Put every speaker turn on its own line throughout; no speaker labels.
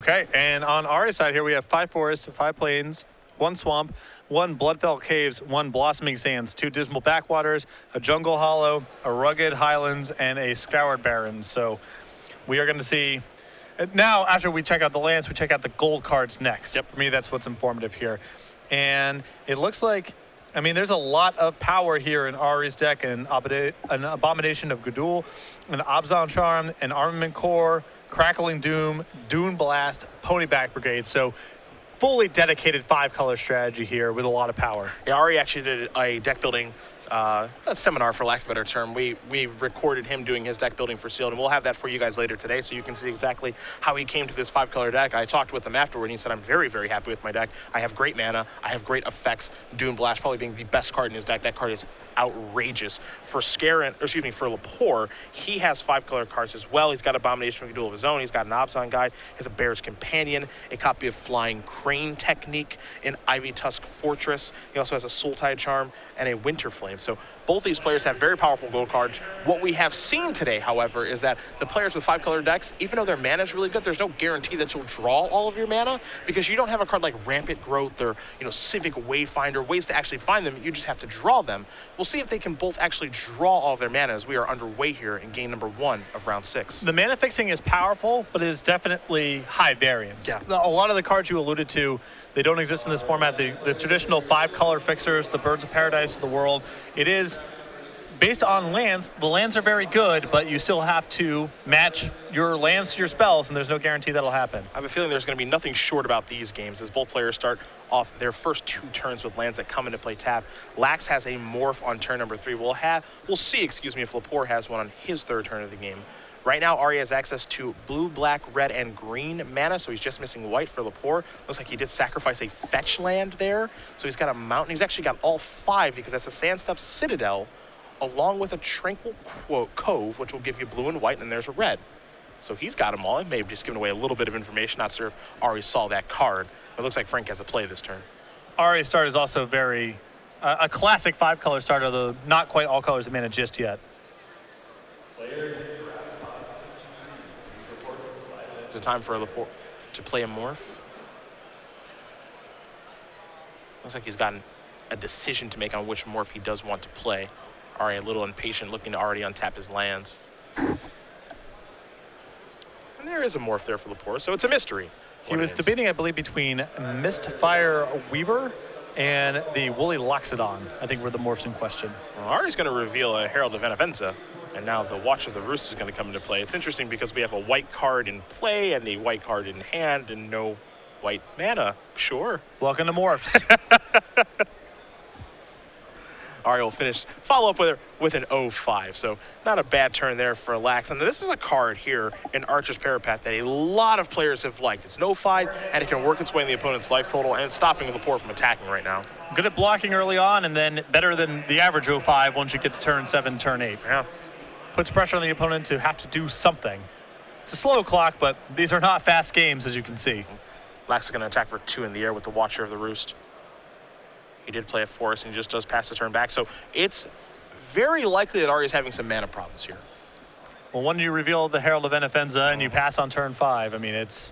Okay, and on our side here, we have 5 forests, 5 plains, 1 swamp, 1 Bloodfell Caves, 1 Blossoming Sands, 2 Dismal Backwaters, a Jungle Hollow, a Rugged Highlands, and a Scoured Barrens. So we are going to see, now after we check out the lands, we check out the gold cards next.
Yep.
For me, that's what's informative here. And it looks like, I mean, there's a lot of power here in Ari's deck, an Abomination of Gudul, an Abzan Charm, an Armament Core, Crackling Doom, Dune Blast, Ponyback Brigade. So fully dedicated 5-color strategy here with a lot of power.
Yeah, Ari actually did a deck building a seminar, for lack of a better term. We recorded him doing his deck building for Sealed, and we'll have that for you guys later today so you can see exactly how he came to this 5-color deck. I talked with him afterward, and he said, I'm very, very happy with my deck. I have great mana. I have great effects. Dune Blast probably being the best card in his deck. That card is outrageous. For for Lepore, he has 5-color cards as well. He's got Abomination of Gudul of his own. He's got an Abzan Guide. He has a Bear's Companion, a copy of Flying Crane Technique, an Ivy Tusk Fortress. He also has a Soultide Charm and a Winter Flame. So both these players have very powerful gold cards. What we have seen today, however, is that the players with 5-color decks, even though their mana is really good, there's no guarantee that you'll draw all of your mana because you don't have a card like Rampant Growth or Civic Wayfinder, ways to actually find them. You just have to draw them. We'll see if they can both actually draw all of their mana as we are underway here in game number 1 of round 6.
The mana fixing is powerful, but it is definitely high variance.
Yeah.
A lot of the cards you alluded to, they don't exist in this format. The traditional 5-color fixers, the Birds of Paradise of the world, it is based on lands. The lands are very good, but you still have to match your lands to your spells, and there's no guarantee that'll happen.
I have a feeling there's going to be nothing short about these games as both players start off their first 2 turns with lands that come into play tapped. Lax has a morph on turn number 3. We'll see, if Lepore has one on his 3rd turn of the game. Right now, Ari has access to blue, black, red, and green mana, so he's just missing white for Lepore. Looks like he did sacrifice a fetch land there, so he's got a mountain. He's actually got all 5 because that's a Sandsteppe Citadel, along with a Tranquil Cove, which will give you blue and white, and there's a red. So he's got them all. He may have just given away a little bit of information. Not sure if Ari saw that card. But it looks like Frank has a play this turn.
Ari's start is also very, a classic 5-color start, although not quite all colors of mana just yet.
Is it time for Lepore to play a morph? Looks like he's gotten a decision to make on which morph he does want to play. Ari a little impatient, looking to already untap his lands. And there is a morph there for Lepore, so it's a mystery.
He was debating, I believe, between Mistfire Weaver and the Woolly Loxodon, I think were the morphs in question.
Well, Ari's going to reveal a Herald of Venefenza, and now the Watch of the Roost is going to come into play. It's interesting because we have a white card in play and a white card in hand and no white mana. Sure.
Welcome to morphs.
Ari will follow up with an 0-5, so not a bad turn there for Lax. And this is a card here in Archer's Parapath that a lot of players have liked. It's an 0-5, and it can work its way in the opponent's life total, and it's stopping Lepore from attacking right now.
Good at blocking early on, and then better than the average 0-5 once you get to turn 7, turn 8.
Yeah.
Puts pressure on the opponent to have to do something. It's a slow clock, but these are not fast games, as you can see.
Lax is going to attack for 2 in the air with the Watcher of the Roost. He did play a forest and he just does pass the turn back. So it's very likely that Ari is having some mana problems here.
Well, when you reveal the Herald of Venefenza and you pass on turn 5, I mean, it's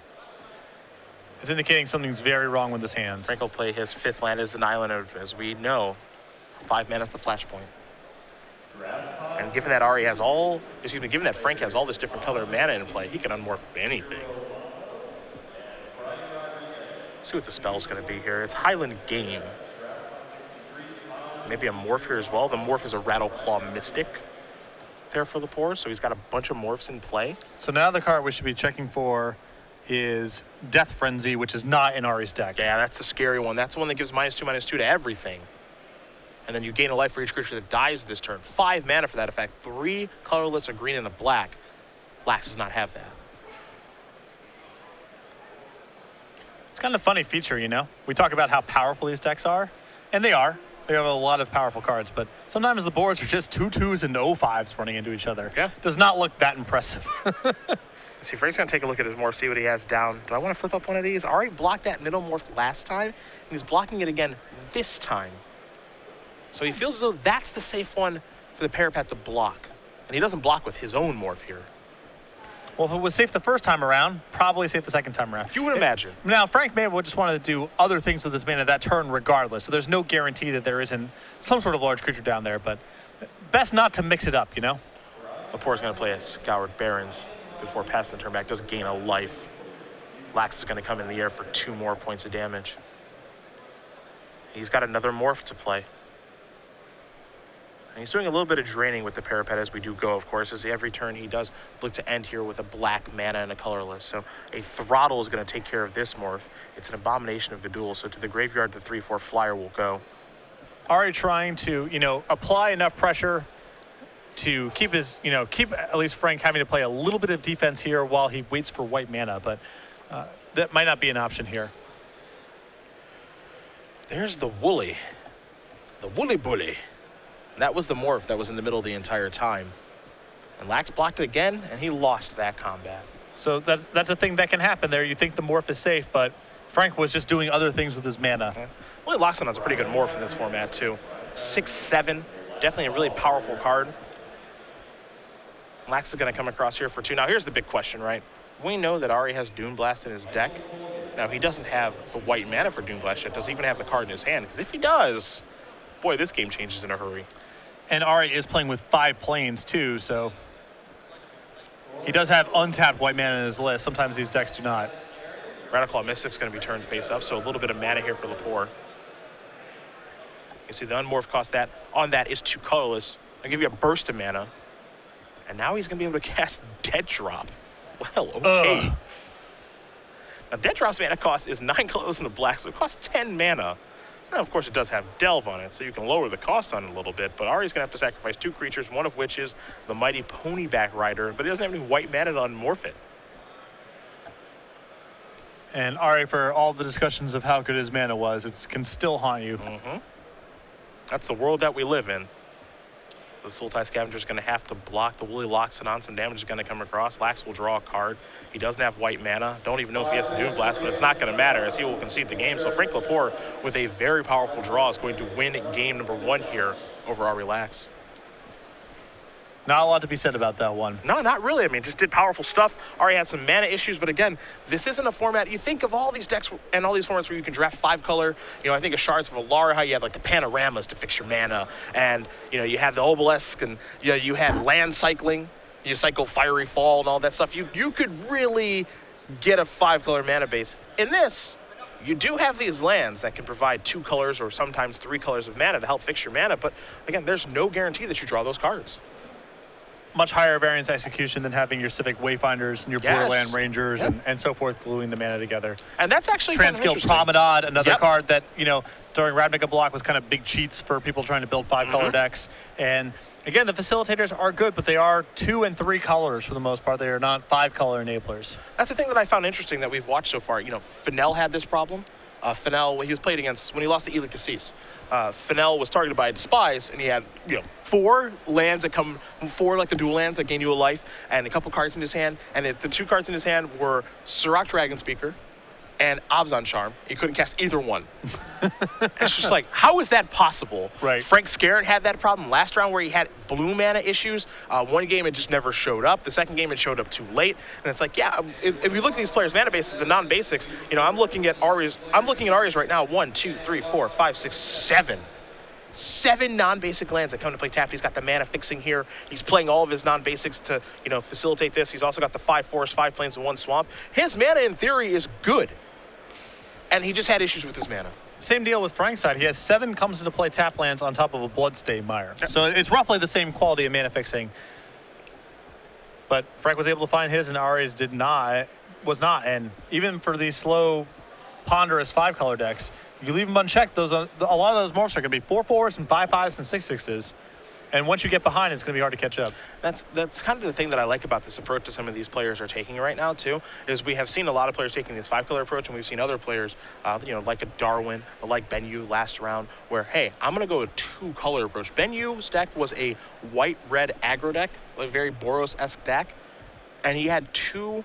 indicating something's very wrong with his hands.
Frank will play his 5th land as an island, as we know. 5 mana is the flashpoint. And given that given that Frank has all this different color of mana in play, he can unmorph anything. Let's see what the spell's going to be here. It's Highland Game. Maybe a morph here as well. The morph is a Rattleclaw Mystic there for Lepore, so he's got a bunch of morphs in play.
So now the card we should be checking for is Death Frenzy, which is not in Ari's deck.
Yeah, that's the scary one. That's the one that gives -2/-2 to everything. And then you gain a life for each creature that dies this turn. 5 mana for that effect. 3 colorless, a green, and a black. Lax does not have that.
It's kind of a funny feature, you know? We talk about how powerful these decks are, and they are. They have a lot of powerful cards, but sometimes the boards are just 2/2s and 0-5s running into each other.
Yeah.
Does not look that impressive.
See, Frank's going to take a look at his morph, see what he has down. Do I want to flip up one of these? Ari blocked that middle morph last time, and he's blocking it again this time. So he feels as though that's the safe one for the Parapath to block. And he doesn't block with his own morph here.
Well, if it was safe the first time around, probably safe the second time around.
You would imagine.
Now, Frank may have just wanted to do other things with his mana that turn regardless, so there's no guarantee that there isn't some sort of large creature down there, but best not to mix it up, you know?
Lepore's going to play a Scoured Barrens before passing the turn back. Does gain a life. Lax is going to come in the air for 2 more points of damage. He's got another morph to play. And he's doing a little bit of draining with the parapet as we do go, of course, as every turn he does look to end here with a black mana and a colorless. So a Throttle is going to take care of this morph. It's an Abomination of Gudul, so to the graveyard, the 3/4 flyer will go.
Already trying to, apply enough pressure to keep his, keep at least Frank having to play a little bit of defense here while he waits for white mana, but that might not be an option here.
There's the Woolly Bully. That was the morph that was in the middle the entire time. And Lax blocked it again, and he lost that combat.
So that's a thing that can happen there. You think the morph is safe, but Frank was just doing other things with his mana.
Yeah. Well, Loxodon's a pretty good morph in this format, too. 6/7, definitely a really powerful card. Lax is going to come across here for 2. Now, here's the big question, right? We know that Ari has Doom Blast in his deck. Now, he doesn't have the white mana for Doom Blast yet. Doesn't even have the card in his hand. Because if he does, boy, this game changes in a hurry.
And Ari is playing with 5 planes, too, so he does have untapped white mana in his list. Sometimes these decks do not.
Radical Mystic's going to be turned face up, so a little bit of mana here for Lepore. You see the unmorph cost on that is 2 colorless. I'll give you a burst of mana. And now he's going to be able to cast Dead Drop. Well, okay. Now, Dead Drop's mana cost is 9 colorless and a black, so it costs 10 mana. Now, of course, it does have Delve on it, so you can lower the cost on it a little bit, but Ari's going to have to sacrifice 2 creatures, one of which is the mighty Ponyback Rider, but he doesn't have any white mana to unmorph it.
And Ari, for all the discussions of how good his mana was, it can still haunt you.
That's the world that we live in. The Sultai Scavenger is going to have to block the Woolly Loxodon. Some damage is going to come across. Lax will draw a card. He doesn't have white mana. Don't even know if he has to Doom Blast, but it's not going to matter as he will concede the game. So Frank Lepore, with a very powerful draw, is going to win game number 1 here over Ari Lax.
Not a lot to be said about that one.
No, not really. I mean, just did powerful stuff. Ari had some mana issues, but again, this isn't a format. You think of all these decks and all these formats where you can draft 5 color. I think of Shards of Alara, how you had like the panoramas to fix your mana, and you have the obelisk, and you had land cycling. You cycle Fiery Fall and all that stuff. You could really get a 5 color mana base. In this, you do have these lands that can provide 2 colors or sometimes 3 colors of mana to help fix your mana, but again, there's no guarantee that you draw those cards.
Much higher variance execution than having your Civic Wayfinders and your Borderland Rangers and so forth gluing the mana together.
And that's actually
Transskill Promenade, another card that, during Ravnica Block was kind of big cheats for people trying to build 5 color decks. And again, the facilitators are good, but they are 2 and 3 colors for the most part. They are not 5 color enablers.
That's the thing that I found interesting that we've watched so far. Fennel had this problem. Fennel, he was played against when he lost to Eli Cassis. Fennel was targeted by a Despise, and he had 4 lands that come, 4 like the dual lands that gain you a life, and a couple cards in his hand. And the 2 cards in his hand were Surrak Dragon Speaker and Abzan Charm. He couldn't cast either one. It's just like, how is that possible?
Right.
Frank Scarron had that problem last round where he had blue mana issues. One game it just never showed up. The second game it showed up too late. And it's like, if you look at these players' mana bases, the non-basics, I'm looking at Ari's right now. 1, 2, 3, 4, 5, 6, 7. 7 non-basic lands that come to play tapped. He's got the mana fixing here. He's playing all of his non-basics to, facilitate this. He's also got the 5 forest, 5 plains, and 1 swamp. His mana, in theory, is good. And he just had issues with his mana.
Same deal with Frank's side. He has 7 comes into play tap lands on top of a Bloodstained Mire. So it's roughly the same quality of mana fixing. But Frank was able to find his, and Ari's was not. And even for these slow, ponderous 5 color decks, you leave them unchecked. A lot of those morphs are going to be 4/4s and 5/5s and 6/6s. And once you get behind, it's going to be hard to catch up.
That's kind of the thing that I like about this approach that some of these players are taking right now, too, is we have seen a lot of players taking this 5 color approach, and we've seen other players, like a Darwin, like Benyu last round, where, hey, I'm going to go a 2 color approach. Benyu's deck was a white-red aggro deck, a very Boros-esque deck, and he had 2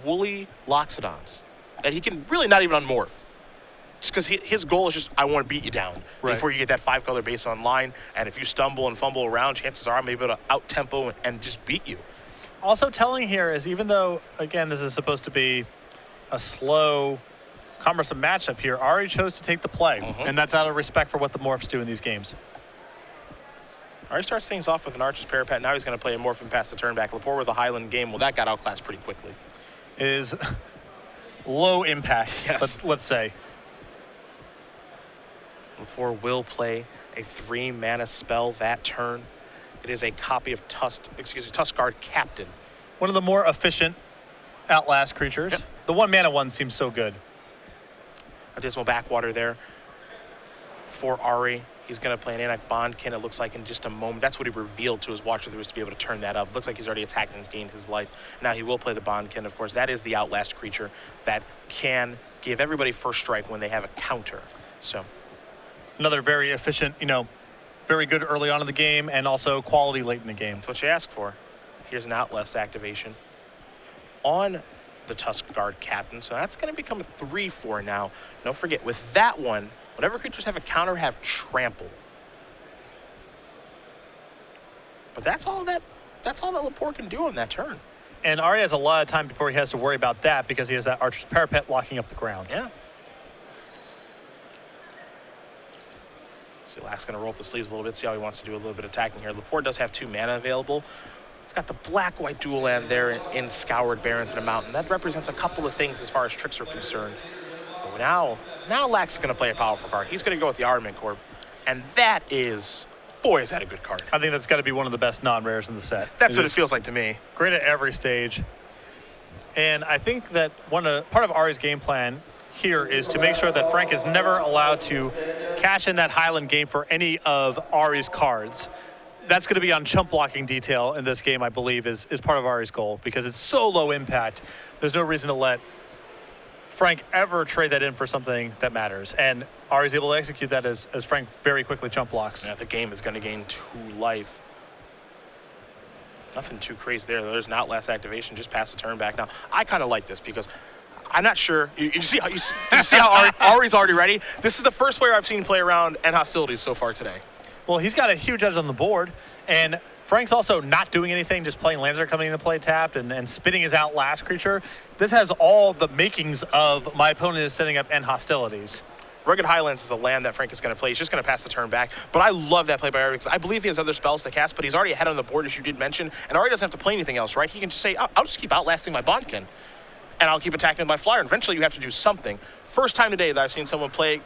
Woolly Loxodons that he can really not even unmorph. Just because his goal is just, I want to beat you down before you get that 5 color base online. And if you stumble and fumble around, chances are I'm able to out-tempo and just beat you.
Also telling here is, even though, again, this is supposed to be a slow, cumbersome matchup here, Ari chose to take the play, and that's out of respect for what the Morphs do in these games.
Ari starts things off with an Archer's Parapet. Now he's going to play a Morph and pass the turn back. Lepore with a Highland game. Well, that got outclassed pretty quickly.
It is low impact,
yes.
let's say.
Lepore will play a 3-mana spell that turn. It is a copy of Tuskguard Captain.
One of the more efficient Outlast creatures.
Yep.
The 1-mana one seems so good.
A Dismal Backwater there for Ari. He's going to play an Anak Bondkin, it looks like, in just a moment. That's what he revealed to his Watcher to be able to turn that up. Looks like he's already attacked and gained his life. Now he will play the Bondkin. Of course, that is the Outlast creature that can give everybody first strike when they have a counter. So
another very efficient, very good early on in the game, and also quality late in the game.
That's what you ask for. Here's an Outlast activation on the Tuskguard Captain. So that's going to become a 3/4 now. Don't forget, with that one, whatever creatures have a counter have trample. But that's all that Lepore can do on that turn.
And Ari has a lot of time before he has to worry about that, because he has that Archer's Parapet locking up the ground.
Yeah. So Lack's going to roll up the sleeves a little bit, see how he wants to do a little bit of attacking here. Lepore does have 2 mana available. It's got the black-white dual land there in Scoured Barrens and a Mountain. That represents a couple of things as far as tricks are concerned. But now Lack's going to play a powerful card. He's going to go with the Armament Corp. And that is, boy, is that a good card.
I think that's got to be one of the best non-rares in the set.
That's what it feels like to me.
Great at every stage. And I think that part of Ari's game plan here is to make sure that Frank is never allowed to cash in that Highland game for any of Ari's cards. That's going to be on chump blocking detail in this game, I believe, is part of Ari's goal, because it's so low impact. There's no reason to let Frank ever trade that in for something that matters. And Ari's able to execute that as Frank very quickly chump blocks.
Yeah, the game is going to gain 2 life. Nothing too crazy there. There's an Outlast activation, just pass the turn back. Now, I kind of like this because I'm not sure. You see how Ari's already ready? This is the first player I've seen play around and hostilities so far today.
Well, he's got a huge edge on the board, and Frank's also not doing anything, just playing lands that are coming into play tapped and spinning his Outlast creature. This has all the makings of my opponent is setting up end hostilities.
Rugged Highlands is the land that Frank is going to play. He's just going to pass the turn back. But I love that play by Ari because I believe he has other spells to cast, but he's already ahead on the board, as you did mention, and Ari doesn't have to play anything else, right? He can just say, I'll just keep outlasting my Bondkin, and I'll keep attacking with my Flyer. And eventually you have to do something. First time today that I've seen someone play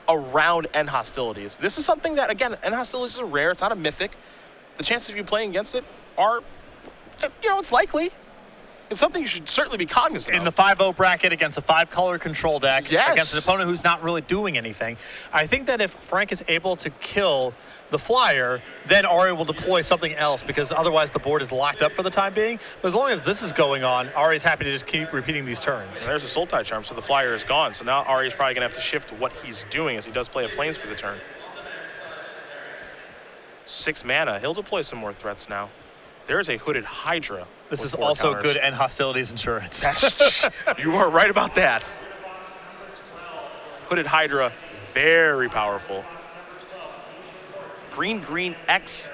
around end hostilities. This is something that, again, end hostilities is a rare. It's not a mythic. The chances of you playing against it are, it's likely. It's something you should certainly be cognizant of.
In the 5-0 bracket against a 5-color control deck,
yes,
against an opponent who's not really doing anything. I think that if Frank is able to kill the Flyer, then Ari will deploy something else, because otherwise the board is locked up for the time being. But as long as this is going on, Ari's happy to just keep repeating these turns.
And there's a Soul Tide Charm, so the Flyer is gone. So now Ari's probably going to have to shift what he's doing as he does play a Plains for the turn. 6 mana. He'll deploy some more threats now. There is a Hooded Hydra.
This is also
counters.
Good end hostilities insurance.
You are right about that. Hooded Hydra, very powerful. Green, X.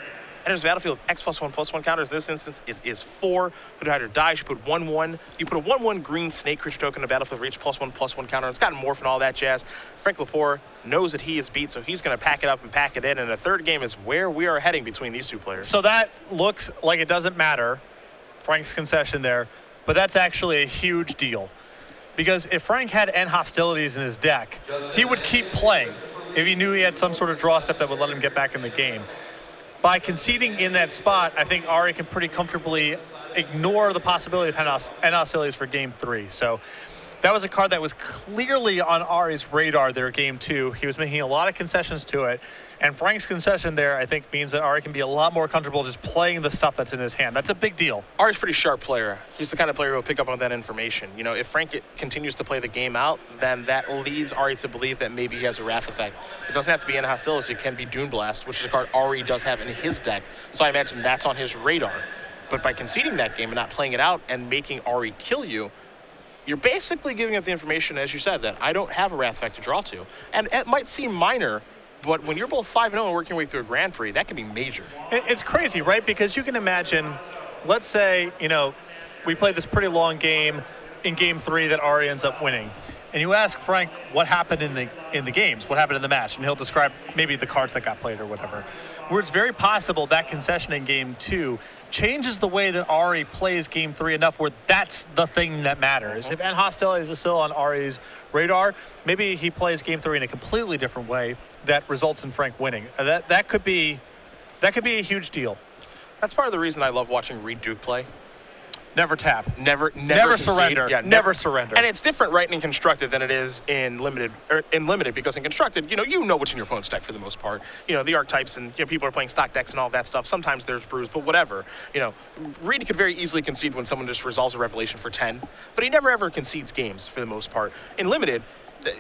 Enters the battlefield with X+1/+1 counters. In this instance, it is 4. Hooded Hydra dies. You put 1/1. You put a 1/1 green snake creature token in the battlefield for each +1/+1 counter. It's got morph and all that jazz. Frank Lepore knows that he is beat, so he's going to pack it up and pack it in. And the third game is where we are heading between these two players.
So that looks like it doesn't matter, Frank's concession there, but that's actually a huge deal. Because if Frank had end hostilities in his deck, he would keep playing if he knew he had some sort of draw step that would let him get back in the game. By conceding in that spot, I think Ari can pretty comfortably ignore the possibility of end hostilities for game 3. So that was a card that was clearly on Ari's radar there game 2. He was making a lot of concessions to it. And Frank's concession there, I think, means that Ari can be a lot more comfortable just playing the stuff that's in his hand. That's a big deal.
Ari's a pretty sharp player. He's the kind of player who will pick up on that information. If Frank continues to play the game out, then that leads Ari to believe that maybe he has a Wrath effect. It doesn't have to be in hostilities. It can be Dune Blast, which is a card Ari does have in his deck. So I imagine that's on his radar. But by conceding that game and not playing it out and making Ari kill you, you're basically giving up the information, as you said, that I don't have a Wrath effect to draw to. And it might seem minor, but when you're both 5-0 and working your way through a Grand Prix, that can be major.
It's crazy, right? Because you can imagine let's say, you know, we played this pretty long game in game 3 that Ari ends up winning. And you ask Frank what happened in the games, what happened in the match, and he'll describe maybe the cards that got played or whatever. Where it's very possible that concession in game 2 changes the way that Ari plays game 3 enough where that's the thing that matters. If end hostilities is still on Ari's radar, maybe he plays game 3 in a completely different way that results in Frank winning. That could be a huge deal.
That's part of the reason I love watching Reed Duke play.
Never tap.
Never
surrender.
Yeah,
never surrender.
And it's different, right, in constructed than it is in limited. Because in constructed, you know what's in your opponent's deck for the most part. You know, the archetypes and people are playing stock decks and all that stuff. Sometimes there's brews, but whatever. You know, Reed could very easily concede when someone just resolves a revelation for 10, but he never ever concedes games for the most part. In limited,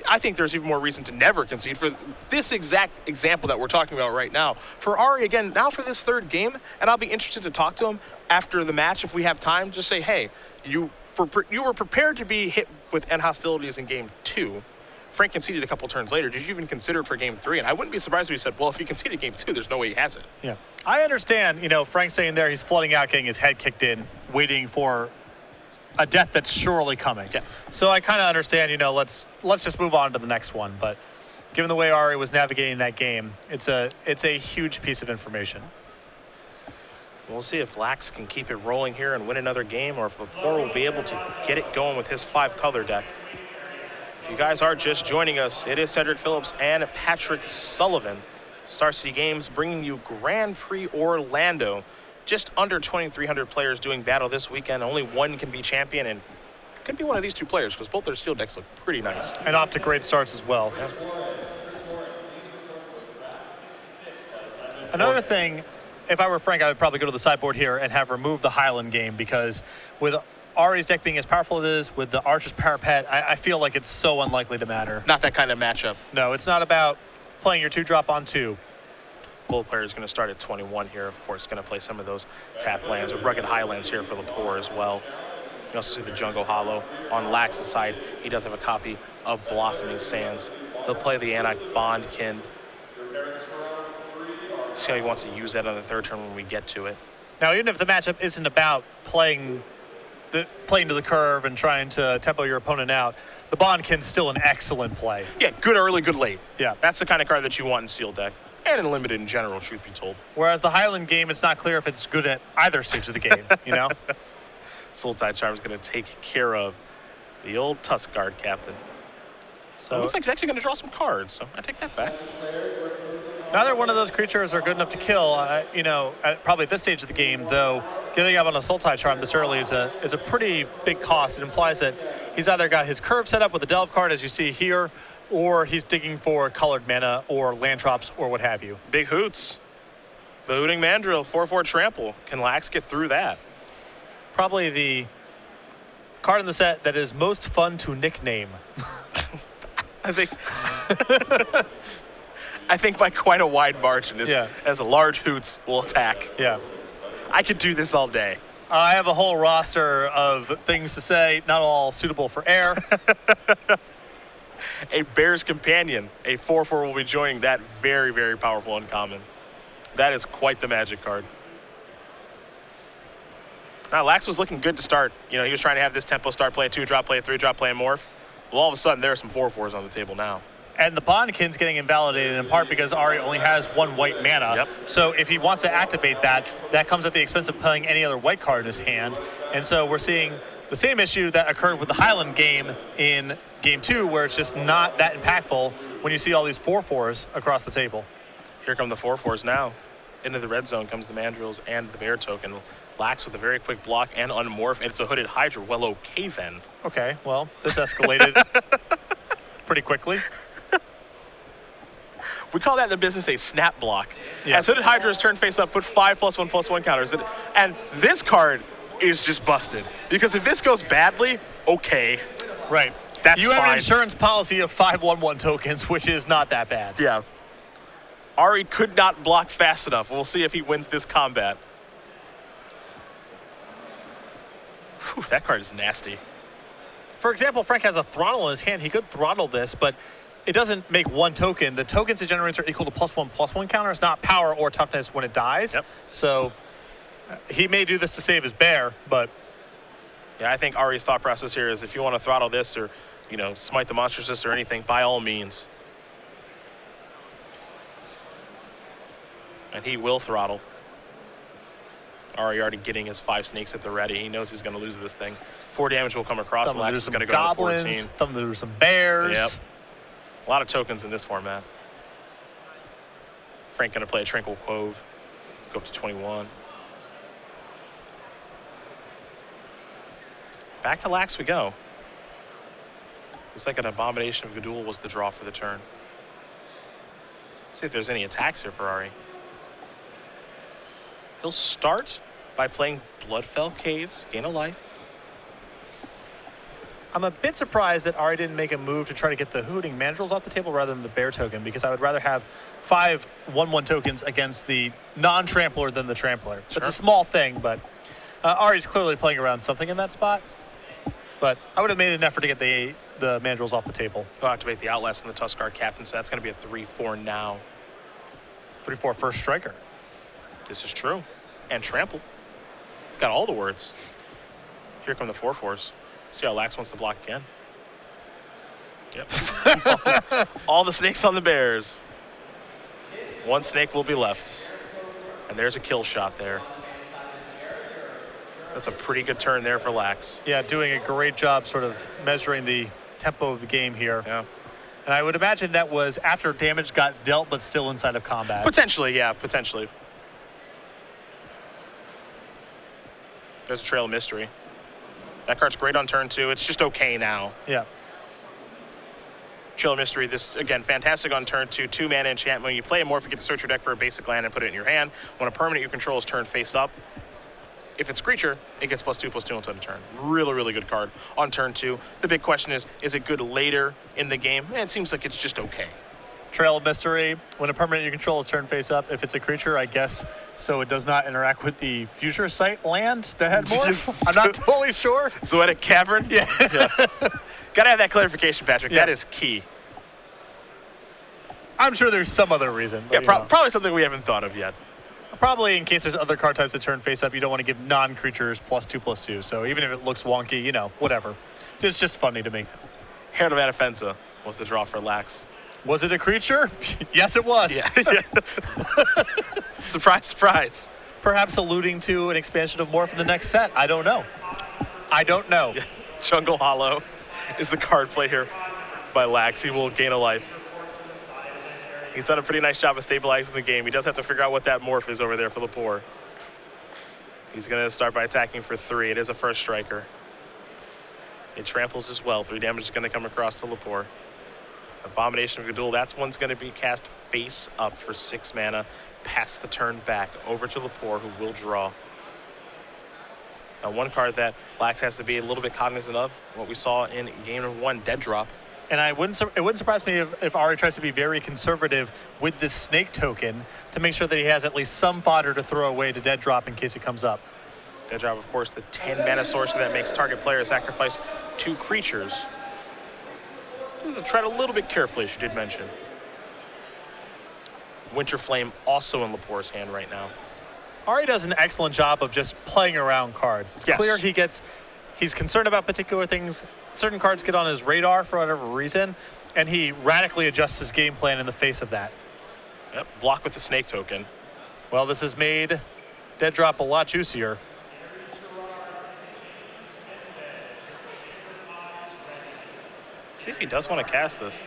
I think there's even more reason to never concede for this exact example that we're talking about right now. For Ari, again, now for this 3rd game, and I'll be interested to talk to him after the match if we have time. Just say, hey, you were prepared to be hit with end hostilities in game 2. Frank conceded a couple turns later. Did you even consider it for game 3? And I wouldn't be surprised if he said, well, if he conceded game 2, there's no way he has it.
Yeah. I understand, Frank saying there he's flooding out, getting his head kicked in, waiting for a death that's surely coming.
Yeah.
So I kind of understand, let's just move on to the next one. But given the way Ari was navigating that game, it's a huge piece of information.
We'll see if Lax can keep it rolling here and win another game, or if Lepore will be able to get it going with his 5-color deck. If you guys are just joining us, it is Cedric Phillips and Patrick Sullivan. Star City Games bringing you Grand Prix Orlando. Just under 2,300 players doing battle this weekend. Only one can be champion, and it could be one of these 2 players because both their steel decks look pretty nice.
And off to great starts as well.
Yeah.
Another thing, if I were Frank, I would probably go to the sideboard here and have removed the Highland game, because with Ari's deck being as powerful as it is, with the Archer's Parapet, I feel like it's so unlikely to matter.
Not that kind of matchup.
No, it's not about playing your 2-drop on 2.
Gold player is going to start at 21 here. Of course, going to play some of those tap lands or rugged highlands here for Lepore as well. You also see the Jungle Hollow. On Lax's side, he does have a copy of Blossoming Sands. He'll play the Anak Bondkin. See how he wants to use that on the 3rd turn when we get to it.
Now, even if the matchup isn't about playing to the curve and trying to tempo your opponent out, the Bondkin's still an excellent play.
Yeah, good early, good late.
Yeah.
That's the kind of card that you want in sealed deck. And in limited in general, truth be told.
Whereas the Highland game, it's not clear if it's good at either stage of the game,
Soultide Charm is going to take care of the old Tusk Guard captain. So it looks like he's actually going to draw some cards, so I take that back.
Neither one of those creatures are good enough to kill, probably at this stage of the game, though getting up on a Soultide Charm this early is a pretty big cost. It implies that he's either got his curve set up with a Delve card, as you see here, or he's digging for colored mana or land drops or what have you.
Big hoots. The Hooting Mandrill, 4/4 trample. Can Lax get through that?
Probably the card in the set that is most fun to nickname.
I think by quite a wide margin as a large hoots will attack.
Yeah.
I could do this all day.
I have a whole roster of things to say, not all suitable for air.
A Bear's Companion, a 4/4 will be joining that very, very powerful uncommon. That is quite the magic card. Now, Lax was looking good to start. He was trying to have this tempo start, play a 2-drop, play a 3-drop, play a morph. Well, all of a sudden, there are some 4/4s on the table now.
And the Bondkin's getting invalidated in part because Ari only has 1 white mana.
Yep.
So if he wants to activate that, that comes at the expense of playing any other white card in his hand. And so we're seeing the same issue that occurred with the Highland game in game 2, where it's just not that impactful when you see all these 4/4s across the table.
Here come the 4/4s now. Into the red zone comes the Mandrills and the Bear token. Lax with a very quick block and unmorph, and it's a Hooded Hydra. Well, okay then.
Okay, well, this escalated pretty quickly.
We call that in the business a snap block.
Yeah.
As Hooded Hydra is turned face up, put 5+1/+1 counters. And this card is just busted. Because if this goes badly, okay.
Right.
That's
You have
fine.
an insurance policy of 5/1/1 tokens, which is not that bad.
Yeah. Ari could not block fast enough. We'll see if he wins this combat. Whew, that card is nasty.
For example, Frank has a throttle in his hand. He could throttle this, but it doesn't make 1 token. The tokens it generates are equal to +1/+1 counters, not power or toughness when it dies.
Yep.
So He may do this to save his bear, but
Yeah, I think Ari's thought process here is if you want to throttle this or, you know, smite the monster sister or anything, by all means. And he will throttle. Ari already getting his 5 snakes at the ready. He knows he's going to lose this thing. 4 damage will come across.
Lax
is going to go
goblins,
to 14.
Some there's some bears.
Yep. A lot of tokens in this format. Frank going to play a Tranquil Cove. Go up to 21. Back to Lax we go. Looks like an Abomination of Gudul was the draw for the turn. Let's see if there's any attacks here for Ari. He'll start by playing Bloodfell Caves, gain a life.
I'm a bit surprised that Ari didn't make a move to try to get the Hooting Mandrills off the table rather than the bear token, because I would rather have 5 1/1 tokens against the non-trampler than the trampler. That's a small thing, but Ari's clearly playing around something in that spot. But I would have made an effort to get the Mandrills off the table.
He'll activate the Outlast and the Tuskar Captain, so that's going to be a 3/4 now.
3/4 first striker.
This is true. And trample. It's got all the words. Here come the 4/4s. See how Lax wants to block again. Yep. All the snakes on the bears. 1 snake will be left. And there's a kill shot there. That's a pretty good turn there for Lax.
Yeah, doing a great job sort of measuring the tempo of the game here.
Yeah.
And I would imagine that was after damage got dealt, but still inside of combat.
Potentially, yeah, potentially. There's a Trail of Mystery. That card's great on turn 2. It's just okay now.
Yeah.
Trail of Mystery, this, again, fantastic on turn 2. 2 mana enchantment. When you play a morph, you get to search your deck for a basic land and put it in your hand. When a permanent you control is turned face up, if it's creature, it gets +2/+2 until the turn. Really, really good card on turn 2. The big question is it good later in the game? It seems like it's just okay.
Trail of Mystery, when a permanent you control is turned face up, if it's a creature, I guess, so it does not interact with the future site land that had morph. I'm not totally sure.
Zoetic Cavern? Yeah. Gotta have that clarification, Patrick.
Yeah.
That is key.
I'm sure there's some other reason.
Yeah, probably something we haven't thought of yet.
Probably in case there's other card types that turn face up, you don't want to give non-creatures +2/+2. So even if it looks wonky, you know, whatever. It's just funny to me.
Herald of Anafenza was the draw for Lax.
Was it a creature? Yes, it was.
Yeah. Surprise, surprise.
Perhaps alluding to an expansion of Morph in the next set. I don't know. I don't know.
Yeah. Jungle Hollow is the card play here by Lax. He will gain a life. He's done a pretty nice job of stabilizing the game. He does have to figure out what that morph is over there for Lepore. He's going to start by attacking for 3. It is a first striker. It tramples as well. 3 damage is going to come across to Lepore. Abomination of Gudul, that one's going to be cast face up for 6 mana. Pass the turn back over to Lepore, who will draw. Now, one card that Lax has to be a little bit cognizant of, what we saw in game number 1, Dead Drop.
And it wouldn't surprise me if Ari tries to be very conservative with this snake token to make sure that he has at least some fodder to throw away to Dead Drop in case it comes up.
Dead Drop, of course, the 10 mana sorcery that makes target player sacrifice 2 creatures. Tread a little bit carefully, as you did mention. Winter Flame also in Lepore's hand right now.
Ari does an excellent job of just playing around cards. It's clear he's concerned about particular things. Certain cards get on his radar for whatever reason, and he radically adjusts his game plan in the face of that.
Yep, block with the snake token.
Well, this has made Dead Drop a lot juicier.
See if he does want to cast this.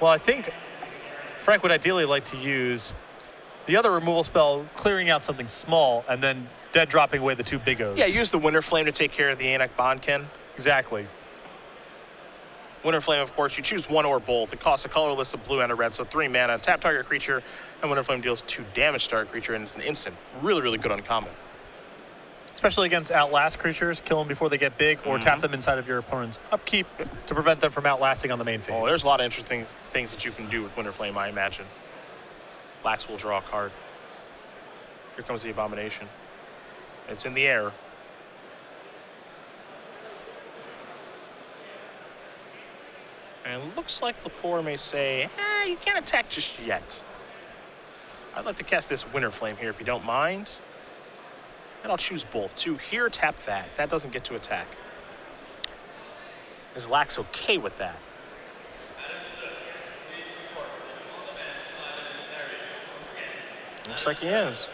Well, I think Frank would ideally like to use the other removal spell, clearing out something small, and then Dead Dropping away the 2 bigos.
Yeah, use the Winter Flame to take care of the Anak Bondkin.
Exactly.
Winter Flame, of course, you choose one or both. It costs a colorless, a blue, and a red, so 3 mana. Tap target creature, and Winter Flame deals 2 damage to target creature, and it's an instant. Really, really good uncommon.
Especially against Outlast creatures, kill them before they get big, or tap them inside of your opponent's upkeep to prevent them from outlasting on the main phase.
Oh, there's a lot of interesting things that you can do with Winter Flame, I imagine. Lax will draw a card. Here comes the Abomination. It's in the air. And it looks like Lepore may say, you can't attack just yet. I'd like to cast this Winter Flame here if you don't mind. And I'll choose both. To here, tap that. That doesn't get to attack. Is Lax okay with that? Looks like he is.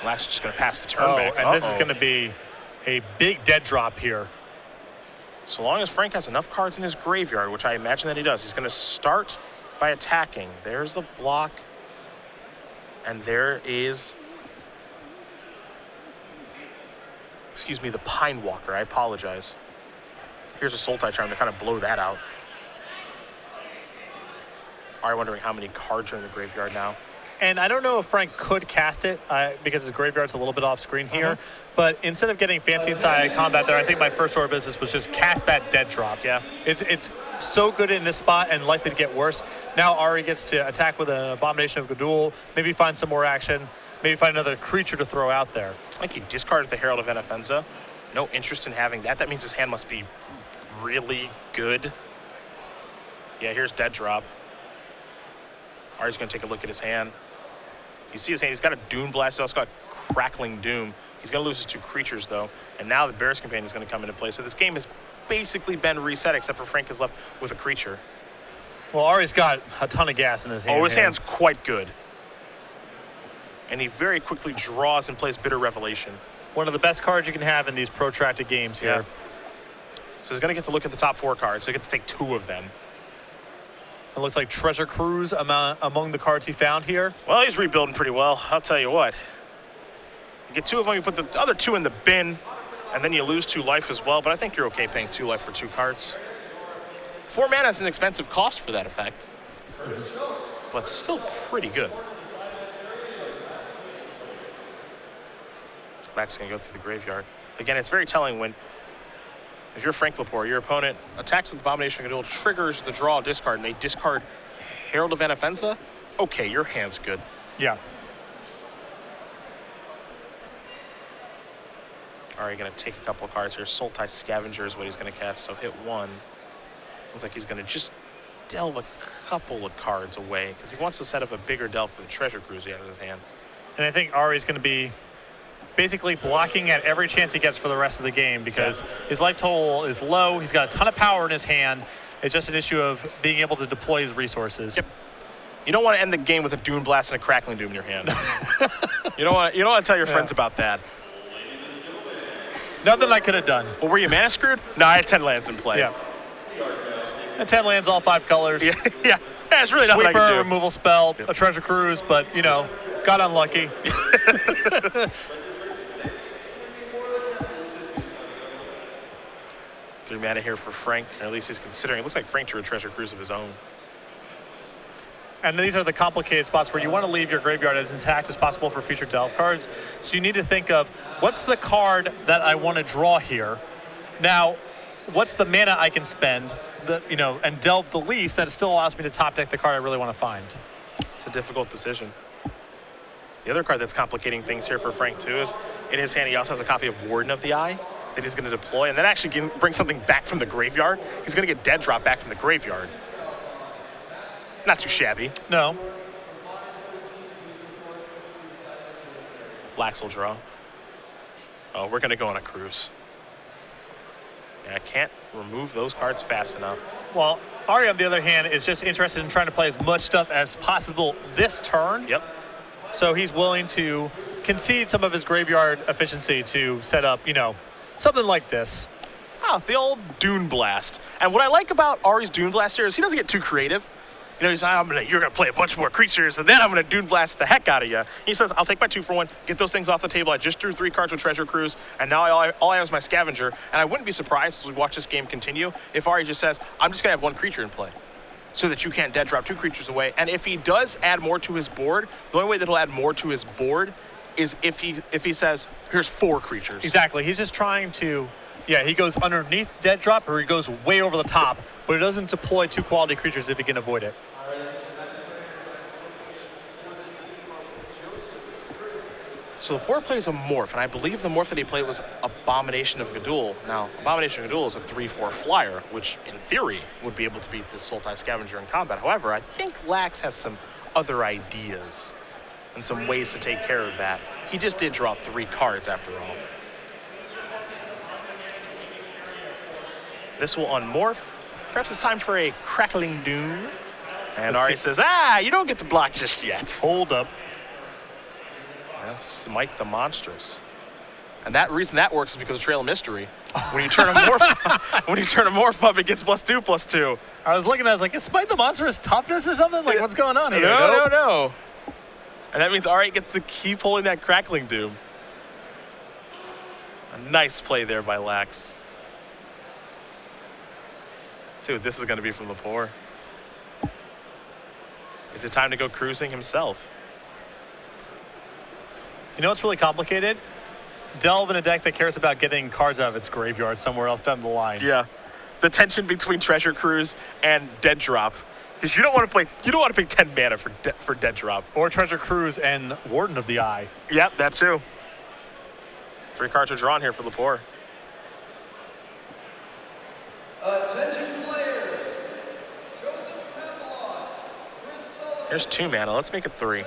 Lax is just going to pass the turn back.
And this is going to be a big dead drop here.
So long as Frank has enough cards in his graveyard, which I imagine that he does, he's going to start by attacking. There's the block. And there is, excuse me, the Pine Walker. I apologize. Here's a Sultai Charm to kind of blow that out. Are you wondering how many cards are in the graveyard now?
And I don't know if Frank could cast it because his graveyard's a little bit off screen here. But instead of getting fancy inside combat there, I think my first order of business was just cast that dead drop.
Yeah.
It's so good in this spot and likely to get worse. Now Ari gets to attack with an Abomination of Gadul, maybe find some more action, maybe find another creature to throw out there.
I think he discarded the Herald of Anafenza. No interest in having that. That means his hand must be really good. Yeah, here's dead drop. Ari's going to take a look at his hand. You see his hand, he's got a Doom Blast, he's also got Crackling Doom. He's going to lose his 2 creatures, though. And now the Bear's Companion is going to come into play. So this game has basically been reset, except for Frank is left with a creature.
Well, Ari's got a ton of gas in his hand.
Oh, his hand's quite good. And he very quickly draws and plays Bitter Revelation.
One of the best cards you can have in these protracted games here.
Yeah. So he's going to get to look at the top 4 cards. So he gets to take 2 of them.
It looks like Treasure Cruise among the cards he found here.
Well, he's rebuilding pretty well. I'll tell you what. You get 2 of them, you put the other 2 in the bin, and then you lose 2 life as well. But I think you're okay paying 2 life for 2 cards. 4 mana is an expensive cost for that effect, but still pretty good. Lax going to go through the graveyard. Again, it's very telling when, if you're Frank Lepore, your opponent attacks with Abomination of Gadul, triggers the draw discard, and they discard Herald of Anafenza. Okay, your hand's good.
Yeah.
All right, going to take a couple of cards here. Sultai Scavenger is what he's going to cast, so hit 1. Looks like he's going to just delve a couple of cards away because he wants to set up a bigger delve for the Treasure Cruise he has in his hand.
And I think Ari's going to be basically blocking at every chance he gets for the rest of the game because his life total is low. He's got a ton of power in his hand. It's just an issue of being able to deploy his resources.
Yep. You don't want to end the game with a Doom Blast and a Crackling Doom in your hand. You don't want to tell your friends about that.
Nothing I could have done.
Well, were you mana screwed? No, I had 10 lands in play.
Yeah. And 10 lands, all 5 colors.
Yeah. It's really nothing I can do.
Sweeper, removal spell, a Treasure Cruise, but, you know, got unlucky.
3 mana here for Frank, or at least he's considering. It looks like Frank drew a Treasure Cruise of his own.
And these are the complicated spots where you want to leave your graveyard as intact as possible for future delve cards. So you need to think of, what's the card that I want to draw here? Now, what's the mana I can spend, and delve the least that still allows me to top deck the card I really want to find?
It's a difficult decision. The other card that's complicating things here for Frank, too, is in his hand he also has a copy of Warden of the Eye that he's going to deploy, and then actually bring something back from the graveyard. He's going to get dead drop back from the graveyard. Not too shabby.
No.
Lax will draw. Oh, we're going to go on a cruise. Yeah, I can't remove those cards fast enough.
Well, Ari, on the other hand, is just interested in trying to play as much stuff as possible this turn.
Yep.
So he's willing to concede some of his graveyard efficiency to set up, something like this.
Oh, the old Dune Blast. And what I like about Ari's Dune Blast here is he doesn't get too creative. He's like, you're going to play a bunch more creatures, and then I'm going to Dune Blast the heck out of you. He says, I'll take my 2 for 1, get those things off the table. I just drew 3 cards with Treasure Cruise, and now all I have is my Scavenger. And I wouldn't be surprised as we watch this game continue if Ari just says, I'm just going to have 1 creature in play so that you can't dead drop 2 creatures away. And if he does add more to his board, the only way that he'll add more to his board is if he says, here's 4 creatures.
Exactly. He's just trying to, he goes underneath dead drop or he goes way over the top, but he doesn't deploy 2 quality creatures if he can avoid it.
So Lepore plays a morph, and I believe the morph that he played was Abomination of Gadul. Now, Abomination of Gadul is a 3/4 flyer, which in theory would be able to beat the Sultai Scavenger in combat. However, I think Lax has some other ideas. and some ways to take care of that. He just did draw 3 cards after all. This will unmorph. Perhaps it's time for a Crackling Doom. And Ari says, you don't get to block just yet.
Hold up.
Well, smite the monsters. And that reason that works is because of Trail of Mystery. When you turn a morph up, it gets +2/+2.
I was looking, I was like, is Smite the Monster's toughness or something? Like, what's going on here?
No. And that means Ari gets to keep holding that Crackling Doom. A nice play there by Lax. Let's see what this is going to be from Lepore. Is it time to go cruising himself?
You know what's really complicated? Delve in a deck that cares about getting cards out of its graveyard somewhere else down the line.
Yeah. The tension between Treasure Cruise and Dead Drop. Because you don't want to pay 10 mana for Dead Drop.
Or Treasure Cruise and Warden of the Eye.
Yep, that too. 3 cards are drawn here for Lepore.
Attention players. Joseph Pamplon, Chris Sullivan.
Here's 2 mana. Let's make it 3.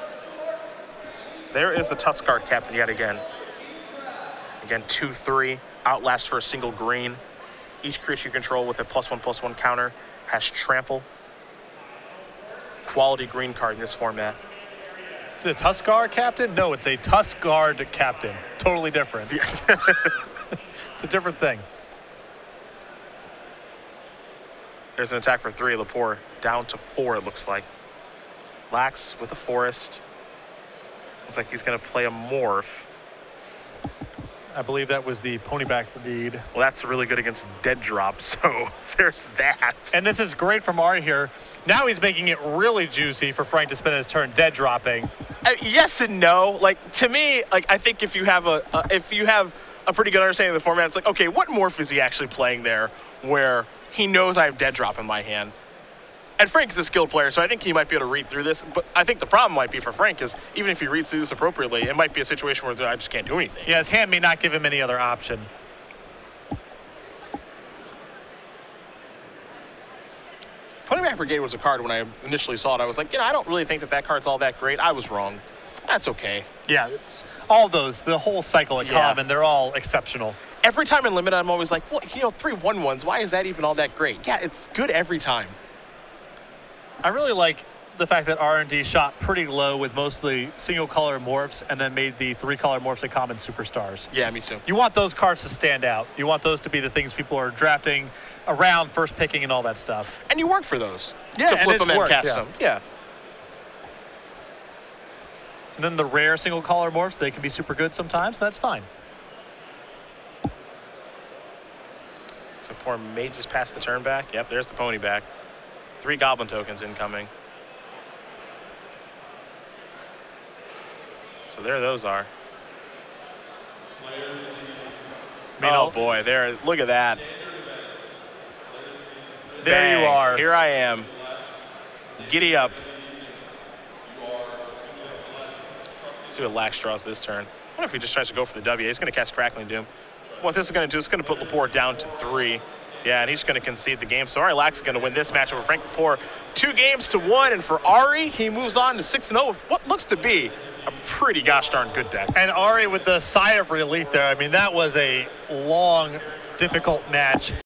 There is the Tuskguard Captain yet again. Again, 2/3. Outlast for a single green. Each creature you control with a +1/+1 counter has trample. Quality green card in this format.
Is it a Tuskguard Captain? No, it's a Tuskguard Captain. Totally different. It's a different thing.
There's an attack for 3. Lepore down to 4, it looks like. Lax with a forest. Looks like he's going to play a morph.
I believe that was the Ponyback Brigade.
Well, that's really good against Dead Drop, so there's that.
And this is great from Ari here. Now he's making it really juicy for Frank to spend his turn dead dropping.
Yes and no. Like, to me, like, I think if you have a pretty good understanding of the format, it's like, okay, what morph is he actually playing there where he knows I have Dead Drop in my hand? And Frank is a skilled player, so I think he might be able to read through this. But I think the problem might be for Frank is even if he reads through this appropriately, it might be a situation where I just can't do anything.
Yeah, his hand may not give him any other option.
Ponyback Brigade was a card when I initially saw it. I was like, I don't really think that card's all that great. I was wrong. That's okay.
Yeah, it's all those, the whole cycle of common, they're all exceptional.
Every time in Limited, I'm always like, well, 3/1/1s, why is that even all that great? Yeah, it's good every time.
I really like the fact that R&D shot pretty low with mostly single color morphs and then made the 3-color morphs a common superstars.
Yeah, me too.
You want those cards to stand out. You want those to be the things people are drafting around, first picking and all that stuff.
And you work for those.
Yeah,
to flip them and
worked,
cast them. Yeah.
And then the rare single color morphs, they can be super good sometimes. That's fine.
So poor Mage just passed the turn back. Yep, there's the pony back. 3 goblin tokens incoming. So there those are. Oh boy, there, look at that.
There you are.
Here I am. Giddy up. Let's see what Lax draws this turn. I wonder if he just tries to go for the W. He's going to cast Crackling Doom. What this is going to do is going to put Lepore down to 3. Yeah, and he's going to concede the game. So Ari Lax is going to win this match over Frank Lepore. 2-1. And for Ari, he moves on to 6-0 with what looks to be a pretty gosh darn good deck.
And Ari with the sigh of relief there. I mean, that was a long, difficult match.